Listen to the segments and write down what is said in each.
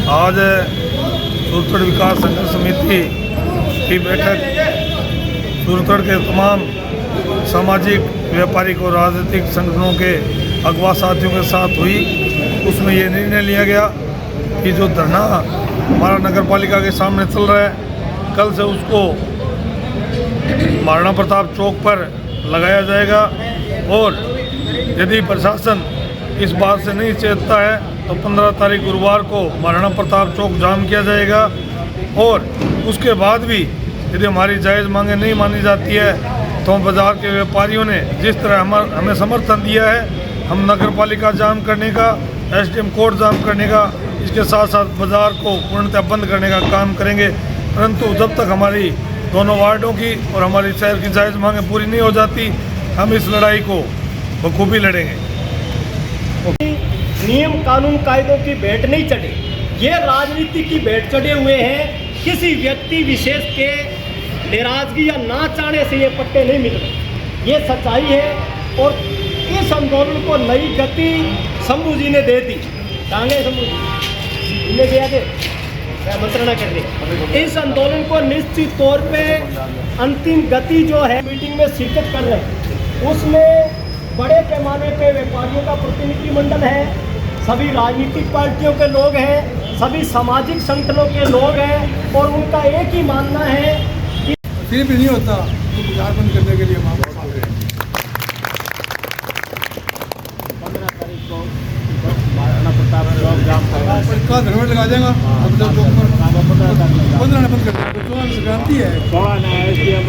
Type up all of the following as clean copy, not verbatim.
आज सूरतगढ़ विकास संघर्ष समिति की बैठक सूरतगढ़ के तमाम सामाजिक, व्यापारिक और राजनीतिक संगठनों के अगवा साथियों के साथ हुई। उसमें ये निर्णय लिया गया कि जो धरना हमारा नगर पालिका के सामने चल रहा है, कल से उसको महाराणा प्रताप चौक पर लगाया जाएगा और यदि प्रशासन इस बात से नहीं चेतता है तो 15 तारीख गुरुवार को महाराणा प्रताप चौक जाम किया जाएगा। और उसके बाद भी यदि हमारी जायज़ मांगें नहीं मानी जाती है तो बाज़ार के व्यापारियों ने जिस तरह हमें समर्थन दिया है, हम नगर पालिका जाम करने का, एसडीएम कोर्ट जाम करने का, इसके साथ साथ बाज़ार को पूर्णतः बंद करने का काम करेंगे। परंतु जब तक हमारी दोनों वार्डों की और हमारी शहर की जायज़ मांगें पूरी नहीं हो जाती, हम इस लड़ाई को बखूबी लड़ेंगे। नियम कानून कायदों की भेंट नहीं चढ़े, ये राजनीति की भेंट चढ़े हुए हैं। किसी व्यक्ति विशेष के नाराजगी या ना चाहने से ये पट्टे नहीं मिल रहे, ये सच्चाई है। और इस आंदोलन को नई गति शंभू जी ने दे दी। कहाँ शंभू जी ने दिया थे मंत्रणा कर दी। इस आंदोलन को निश्चित तौर पे अंतिम गति जो है, मीटिंग में शिरकत कर रहे हैं, उसमें बड़े पैमाने पे व्यापारियों का प्रतिनिधिमंडल है, सभी राजनीतिक पार्टियों के लोग हैं, सभी सामाजिक संगठनों के लोग हैं और उनका एक ही मानना है कि फिर भी नहीं होता तो बाजार बंद करने के लिए मांग आ रहे हैं। 15 तारीख को महाराणा प्रताप चौक जाम करेगा, का धरना लगा देगा, 15 बंद कर देगा। तो संक्रांति है, 16 नया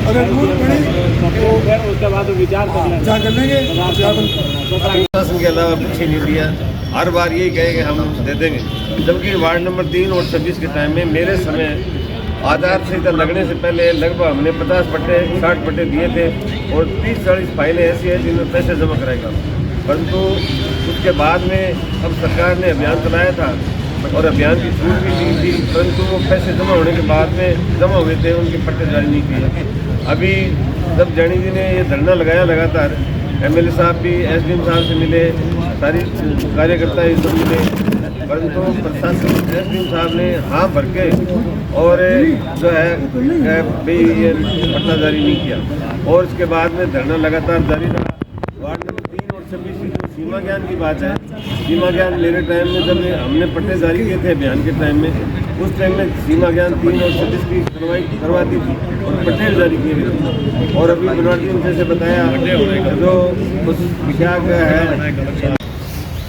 अगर रूल पड़े उसके बाद विचार कर लेंगे। शासन के अलावा कुछ ही नहीं दिया, हर बार यही कहे कि हम दे देंगे। जबकि वार्ड नंबर 3 और 26 के टाइम में मेरे समय आधार संहिता लगने से पहले लगभग हमने 50 पट्टे 60 पट्टे दिए थे और 30-40 फाइलें ऐसी हैं जिनमें पैसे जमा कराएगा। परंतु उसके बाद में अब सरकार ने अभियान चलाया था और अभियान की छूट भी दी थी, परंतु वो पैसे जमा होने के बाद में जमा हुए थे, उनके पट्टे जारी नहीं किए। अभी जब जैनी जी ने ये धरना लगाया, लगातार एमएलए साहब भी एसडीएम साहब से मिले, सारी कार्यकर्ता ये सब मिले, परंतु प्रशासन एसडीएम साहब ने हाँ भर के और जो है भाई ये पट्टा जारी नहीं किया। और उसके बाद में धरना लगातार जारी रहा। वार्ड नंबर 3 और 26 की जो सीमा ज्ञान की बात है, सीमा ज्ञान मेरे टाइम में जब हमने पट्टे जारी किए थे अभियान के टाइम में, उस टाइम में सीमा ज्ञान 3 और 26 की करवाती थी और पट्टे जारी किए गए थे। और अभी बनवाटी ने जैसे बताया जो उस क्या है,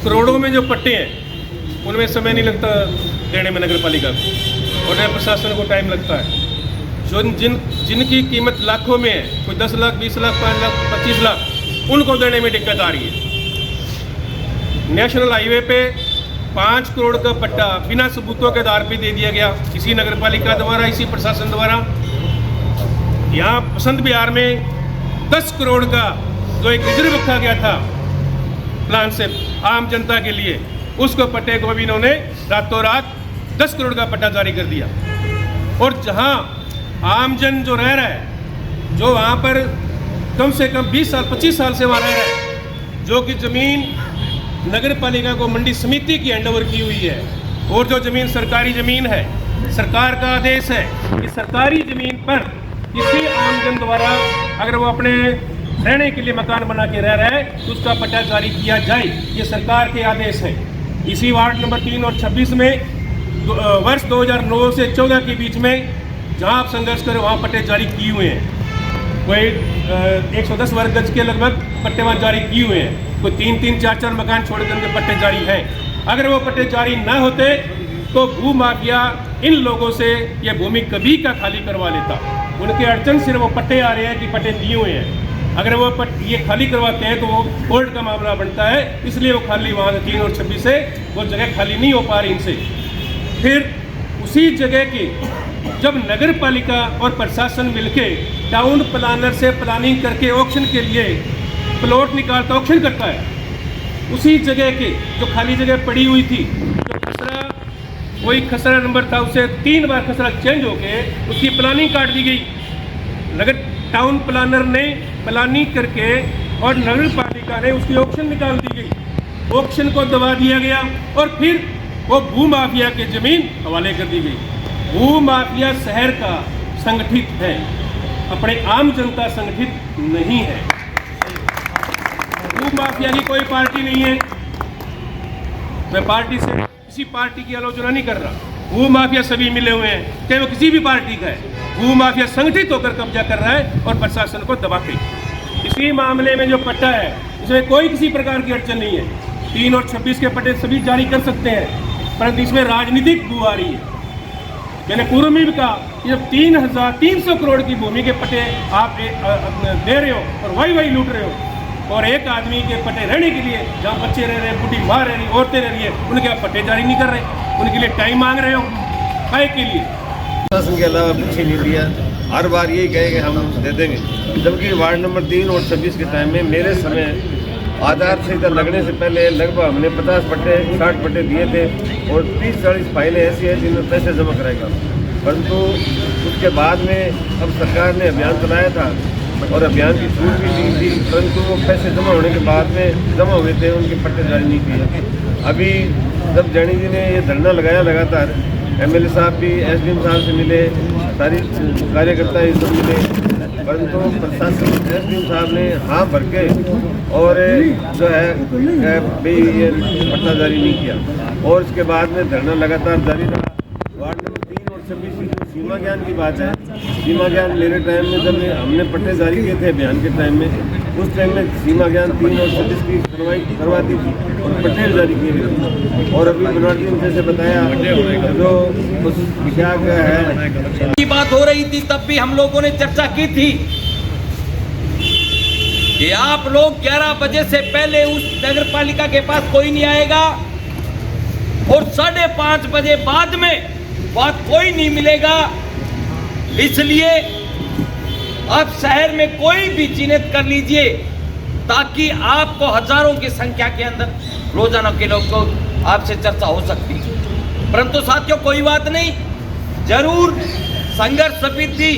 करोड़ों में जो पट्टे हैं उनमें समय नहीं लगता देने में नगर पालिका को, और नगर प्रशासन को टाइम लगता है। जो जिनकी कीमत लाखों में है, कोई 10 लाख 20 लाख 5 लाख 25 लाख, उनको देने में दिक्कत आ रही है। नेशनल हाईवे पे 5 करोड़ का पट्टा बिना सबूतों के आधार पे दे दिया गया, इसी नगर पालिका द्वारा, इसी प्रशासन द्वारा। यहाँ बसंत विहार में 10 करोड़ का जो एक रिजर्व रखा गया था प्लान से आम जनता के लिए, उसको पट्टे को भी इन्होंने रातों रात 10 करोड़ का पट्टा जारी कर दिया। और जहाँ आमजन जो रह रहा है, जो वहाँ पर कम से कम 20 साल 25 साल से वहाँ रह रहा है, जो कि ज़मीन नगर पालिका को मंडी समिति की हैंडओवर की हुई है, और जो ज़मीन सरकारी ज़मीन है, सरकार का आदेश है कि सरकारी ज़मीन पर किसी आमजन द्वारा अगर वो अपने रहने के लिए मकान बना के रह रहा है तो उसका पट्टा जारी किया जाए, ये सरकार के आदेश है। इसी वार्ड नंबर 3 और 26 में वर्ष 2009 से 14 के बीच में जहाँ आप संघर्ष करें वहाँ पट्टे जारी किए हुए हैं। कोई 110 वर्ग गज के लगभग पट्टे वहाँ जारी किए हुए हैं, कोई 3-3 4-4 मकान छोड़कर उनके पट्टे जारी हैं। अगर वो पट्टे जारी ना होते तो भू माफिया इन लोगों से ये भूमि कभी का खाली करवा लेता। उनके अड़चन सिर्फ वो पट्टे आ रहे हैं कि पट्टे दिए हुए हैं। अगर वो ये खाली करवाते हैं तो वो कोर्ट का मामला बनता है, इसलिए वो खाली वहाँ से 3 और 26 से वो जगह खाली नहीं हो पा रही इनसे। फिर उसी जगह की जब नगर पालिका और प्रशासन मिलके टाउन प्लानर से प्लानिंग करके ऑक्शन के लिए प्लॉट निकालता, ऑक्शन करता है, उसी जगह की जो खाली जगह पड़ी हुई थी, जो खसरा वही खसरा नंबर था, उसे 3 बार खसरा चेंज होके उसकी प्लानिंग काट दी गई। नगर टाउन प्लानर ने प्लानिंग करके और नगर पालिका ने उसकी ऑक्शन निकाल दी गई। ऑक्शन को दबा दिया गया और फिर वो भू माफिया के जमीन हवाले कर दी गई। भू माफिया शहर का संगठित है, अपने आम जनता संगठित नहीं है। भू माफिया की कोई पार्टी नहीं है। मैं पार्टी से किसी पार्टी की आलोचना नहीं कर रहा। भू माफिया सभी मिले हुए हैं, चाहे वो किसी भी पार्टी का है। भू माफिया संगठित होकर कब्जा कर रहा है और प्रशासन को दबा के। इसी मामले में जो पट्टा है इसमें कोई किसी प्रकार की अड़चन नहीं है। 3 और 26 के पट्टे सभी जारी कर सकते हैं, परंतु इसमें राजनीतिक बू आ रही है। मैंने पूर्व में भी कहा कि जब 3,300 करोड़ की भूमि के पट्टे आप दे रहे हो और वही लूट रहे हो, और एक आदमी के पट्टे रहने के लिए जहाँ बच्चे रह रहे हैं, बूढ़ी माँ रह रही, औरतें रह रही है, उनके आप पट्टे जारी नहीं कर रहे, उनके लिए टाइम मांग रहे हो, काय के लिए? प्रशासन के अलावा कुछ ही नहीं दिया। हर बार यही कहे कि हम दे देंगे, जबकि वार्ड नंबर 3 और 26 के टाइम में मेरे समय आधार संहिता लगने से पहले लगभग हमने 50 पट्टे 60 पट्टे दिए थे और 30-40 फाइलें ऐसी हैं जिनमें पैसे जमा कराएगा। परंतु उसके बाद में अब सरकार ने अभियान चलाया था और अभियान की छूट भी दी थी, परंतु वो पैसे जमा होने के बाद में जमा हुए थे, उनके पट्टे जारी नहीं किए। अभी जब जैनी जी ने ये धरना लगाया लगातार, MLA साहब भी SDM साहब से मिले, सारी कार्यकर्ता ये सब मिले, परंतु प्रशासन SDM साहब ने हाँ भर के और जो है भाई ये पट्टा जारी नहीं किया। और इसके बाद में धरना लगातार जारी रहा। वार्ड नंबर 3 और 26 की जो सीमा ज्ञान की बात है, सीमा ज्ञान मेरे टाइम में जब हमने पट्टे जारी किए थे अभियान के टाइम में, उस टाइम में सीमा ज्ञान 3 और 26 की करवा दी थी और पट्टे जारी किए गए। और अभी बनवाटी ने जैसे बताया जो उस विषय का है की बात हो रही थी, तब भी हम लोगों ने चर्चा की थी कि आप लोग 11 बजे से पहले उस नगर पालिका के पास कोई नहीं आएगा और 5:30 बजे बाद में वहां कोई नहीं मिलेगा। इसलिए आप शहर में कोई भी चिन्हित कर लीजिए ताकि आपको हजारों की संख्या के अंदर रोजाना के लोग को आपसे चर्चा हो सकती है। परंतु साथियों कोई बात नहीं, जरूर संघर्ष समिति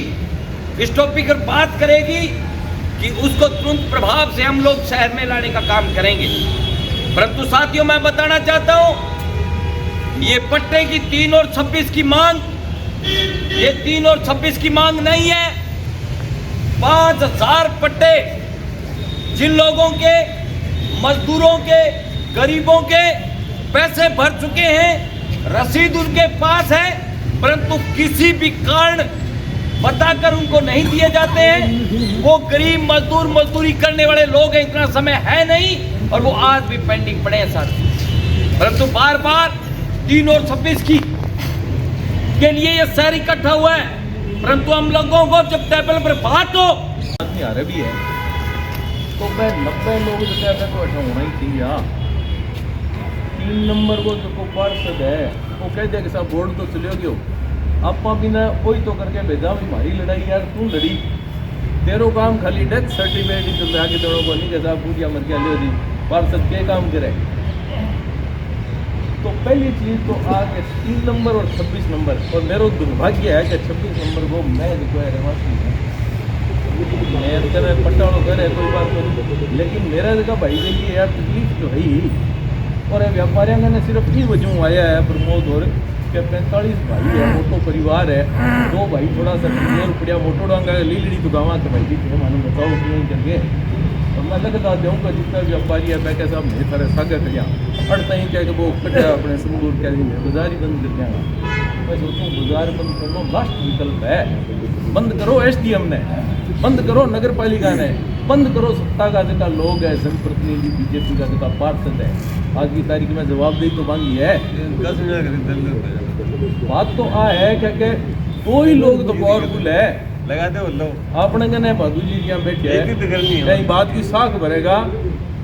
इस टॉपिक पर बात करेगी कि उसको तुरंत प्रभाव से हम लोग शहर में लाने का काम करेंगे। परंतु साथियों मैं बताना चाहता हूं, ये पट्टे की 3 और 26 की मांग, ये 3 और 26 की मांग नहीं है। 5,000 पट्टे जिन लोगों के, मजदूरों के, गरीबों के पैसे भर चुके हैं, रसीद उनके पास है, परंतु किसी भी कारण बताकर उनको नहीं दिए जाते हैं। वो गरीब मजदूर मजदूरी करने वाले लोग हैं, इतना समय है नहीं और वो आज भी पेंडिंग पड़े हैं साथ। परंतु बार बार 3 और 26 के लिए ये शहर इकट्ठा हुआ है, परंतु हम लोगों को जब टेबल पर बात हो आ रहे भी है तो मैं 90 लोग जो कहते तो ऐसा होना ही थी। यहाँ 3 नंबर को जो पार्षद है वो कह दिया कि साहब बोर्ड तो चले गयो, आप भी ना कोई तो करके भेजा भी हमारी लड़ाई यार तू लड़ी, तेरो काम खाली डेथ सर्टिफिकेट तो आगे दोनों को नहीं कैसा पूछिया मर गया लियो जी पार्षद के काम करे। तो पहली चीज़ तो आगे 3 नंबर और 26 नंबर, और मेरा दुर्भाग्य है कि 26 नंबर को मैं जो है रहवासी हूँ, मैं पट्टाड़ो करे कोई बात नहीं, लेकिन मेरा जगह भाई के लिए यार तकलीफ तो है ही। और व्यापारियों ने सिर्फ ये वजह आया है प्रमोद और कि 45 भाई है, मोटो परिवार है, 2 भाई थोड़ा सा रुपया मोटो डांगा लीलड़ी तो गाँव के भाई जी मानो बताओ क्यों करके। और मैं लगता दूँगा जितना व्यापारी है मैं कैसा मेरे तरह सागर करिया अड़ता ही कह के वो कटिया अपने संगूर कह दी बाजार ही बंद कर दिया। मैं सोचूँ बाजार बंद करना लास्ट विकल्प है, बंद करो SDM ने, बंद करो नगर पालिका ने, बंद करो सत्ता का जगह लोग है, जनप्रतिनिधि BJP का जगह पार्षद है। आज की तारीख में जवाबदेही तो मांगी है। बात तो आ है क्या कोई लोग तो पावरफुल है लगा दो लोग अपने कने भादू जी यहाँ बैठे हैं, बात की साख भरेगा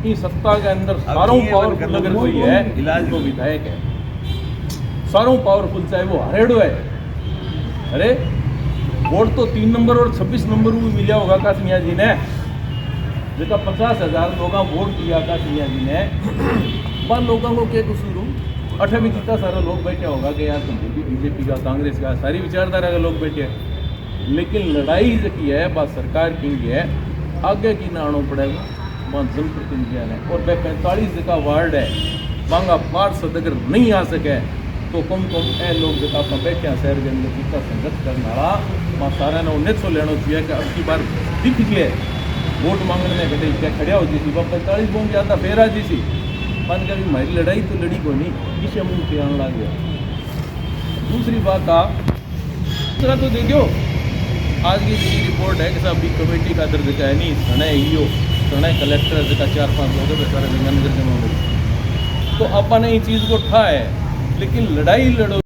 कि सत्ता के अंदर सारों पावरफुल अगर कोई है इलाज वो विधायक है, सारों पावरफुल चाहे वो हरेड़ो है। अरे वोट तो 3 नंबर और 26 नंबर में मिला होगा कासिमिया जी ने, जिसका 50,000 लोग वोट दिया कासिमिया जी ने, पर लोगों को क्या कसूर हो? 8 में कितना सारा लोग बैठे होगा कि यार तुम BJP का, कांग्रेस का, सारी विचारधारा के लोग बैठे, लेकिन लड़ाई जो की है बात सरकार की है, आगे की ना आना पड़ेगा। वहाँ जनप्रतिनिधियाँ ने और वह 45 जगह वार्ड है मांगा पार्षद अगर नहीं आ सके तो कम ए लोग जगह अपना बैठे शहर के अंदर जितना संघर्ष करना रहा वहाँ सारा ने उन्हें तो लेना चाहिए कि अब की बार दिख गए वोट मांगने में घटे क्या खड़िया होती थी वह 45 बोम ज़्यादा फेरा जी सी मान कर हमारी लड़ाई तो लड़ी को नहीं इसे मुँह पे आने लग गया। दूसरी बात आप दूसरा तो देखो आज की जी रिपोर्ट है कि साहब भी कमेटी का दर्ज का है नहीं सने ईओ सने कलेक्टर का 4-5 लोग सारे नगर के मामले तो अपन ने इस चीज़ को उठा है लेकिन लड़ाई लड़ो